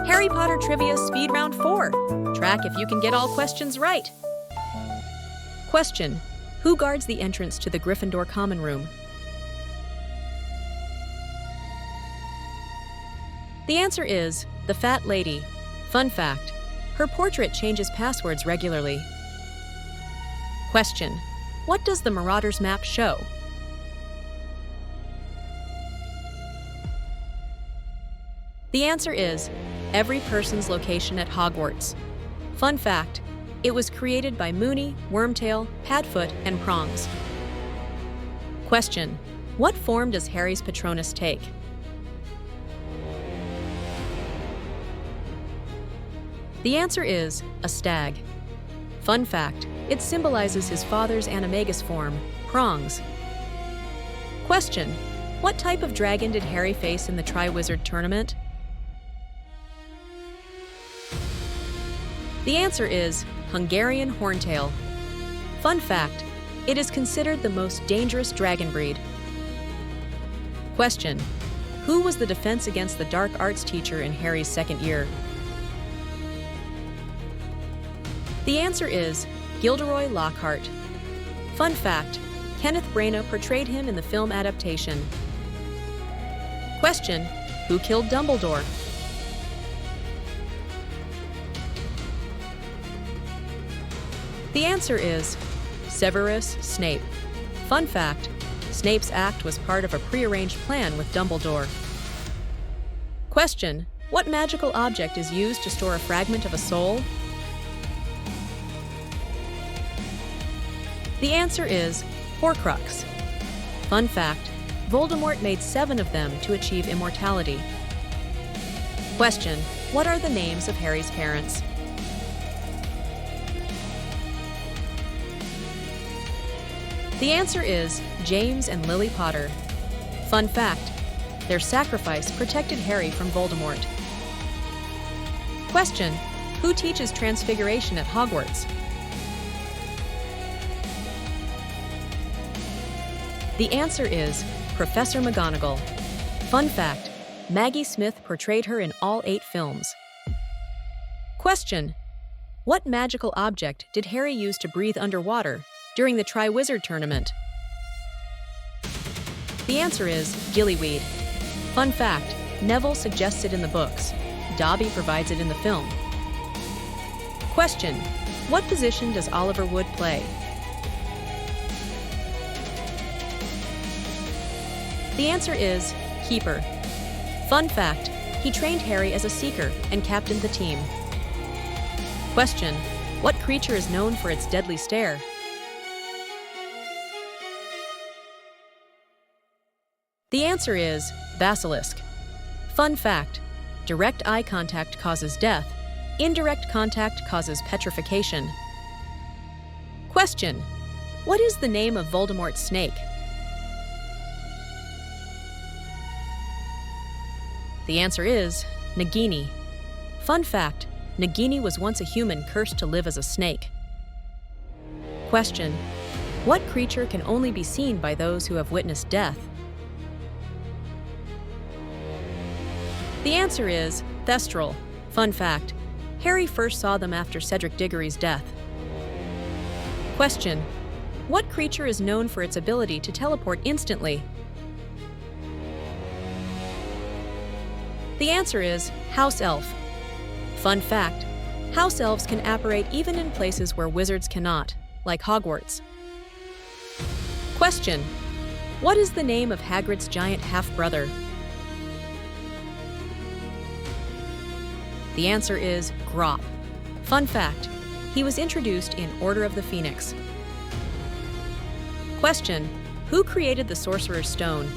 Harry Potter Trivia Speed Round 4. Track if you can get all questions right. Question: who guards the entrance to the Gryffindor Common Room? The answer is the Fat Lady. Fun fact: her portrait changes passwords regularly. Question: what does the Marauders map show? The answer is every person's location at Hogwarts. Fun fact: it was created by Moony, Wormtail, Padfoot, and Prongs. Question: what form does Harry's Patronus take? The answer is a stag. Fun fact: it symbolizes his father's animagus form, Prongs. Question: what type of dragon did Harry face in the Triwizard Tournament? The answer is Hungarian Horntail. Fun fact: it is considered the most dangerous dragon breed. Question: who was the defense against the dark arts teacher in Harry's second year? The answer is Gilderoy Lockhart. Fun fact: Kenneth Branagh portrayed him in the film adaptation. Question: who killed Dumbledore? The answer is Severus Snape. Fun fact: Snape's act was part of a prearranged plan with Dumbledore. Question: what magical object is used to store a fragment of a soul? The answer is Horcrux. Fun fact: Voldemort made 7 of them to achieve immortality. Question: what are the names of Harry's parents? The answer is James and Lily Potter. Fun fact: their sacrifice protected Harry from Voldemort. Question: who teaches Transfiguration at Hogwarts? The answer is Professor McGonagall. Fun fact: Maggie Smith portrayed her in all 8 films. Question: what magical object did Harry use to breathe underwater during the Triwizard Tournament? The answer is gillyweed. Fun fact: Neville suggests it in the books. Dobby provides it in the film. Question: what position does Oliver Wood play? The answer is keeper. Fun fact: he trained Harry as a seeker and captained the team. Question: what creature is known for its deadly stare? The answer is basilisk. Fun fact: direct eye contact causes death, indirect contact causes petrification. Question: what is the name of Voldemort's snake? The answer is Nagini. Fun fact: Nagini was once a human cursed to live as a snake. Question: what creature can only be seen by those who have witnessed death? The answer is Thestral. Fun fact: Harry first saw them after Cedric Diggory's death. Question: what creature is known for its ability to teleport instantly? The answer is House Elf. Fun fact: House Elves can apparate even in places where wizards cannot, like Hogwarts. Question: what is the name of Hagrid's giant half-brother? The answer is Grop. Fun fact: he was introduced in Order of the Phoenix. Question: who created the Sorcerer's Stone?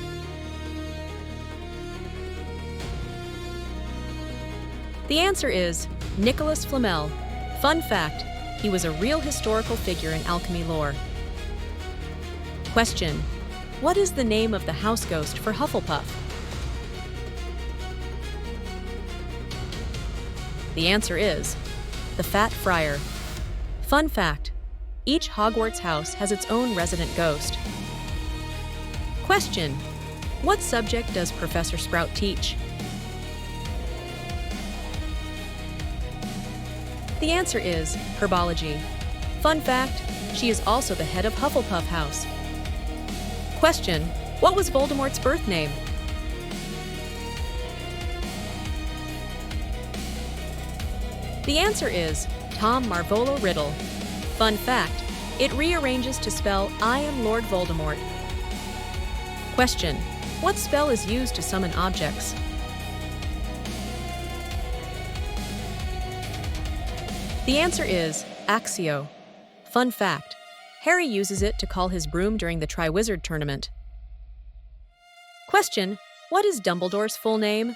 The answer is Nicholas Flamel. Fun fact: he was a real historical figure in alchemy lore. Question: what is the name of the house ghost for Hufflepuff? The answer is the Fat Friar. Fun fact: each Hogwarts house has its own resident ghost. Question: what subject does Professor Sprout teach? The answer is herbology. Fun fact, she is also the head of Hufflepuff House. Question: what was Voldemort's birth name? The answer is Tom Marvolo Riddle. Fun fact, it rearranges to spell I am Lord Voldemort. Question: what spell is used to summon objects? The answer is Accio. Fun fact, Harry uses it to call his broom during the Triwizard Tournament. Question: what is Dumbledore's full name?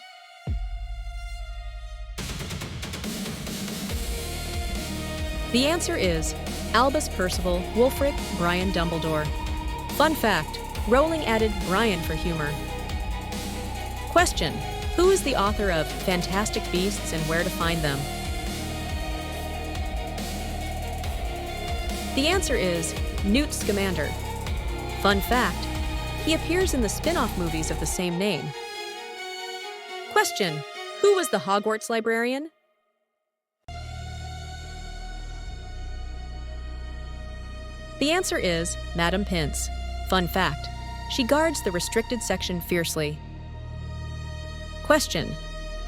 The answer is Albus Percival Wulfric Brian Dumbledore. Fun fact, Rowling added Brian for humor. Question: who is the author of Fantastic Beasts and Where to Find Them? The answer is Newt Scamander. Fun fact, he appears in the spin-off movies of the same name. Question: who was the Hogwarts librarian? The answer is Madam Pince. Fun fact, she guards the restricted section fiercely. Question: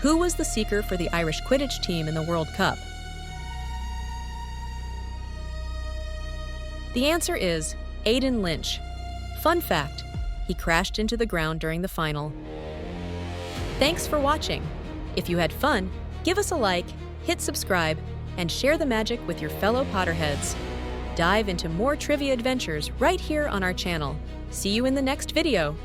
who was the seeker for the Irish Quidditch team in the World Cup? The answer is Aidan Lynch. Fun fact, he crashed into the ground during the final. Thanks for watching. If you had fun, give us a like, hit subscribe, and share the magic with your fellow Potterheads. Dive into more trivia adventures right here on our channel. See you in the next video.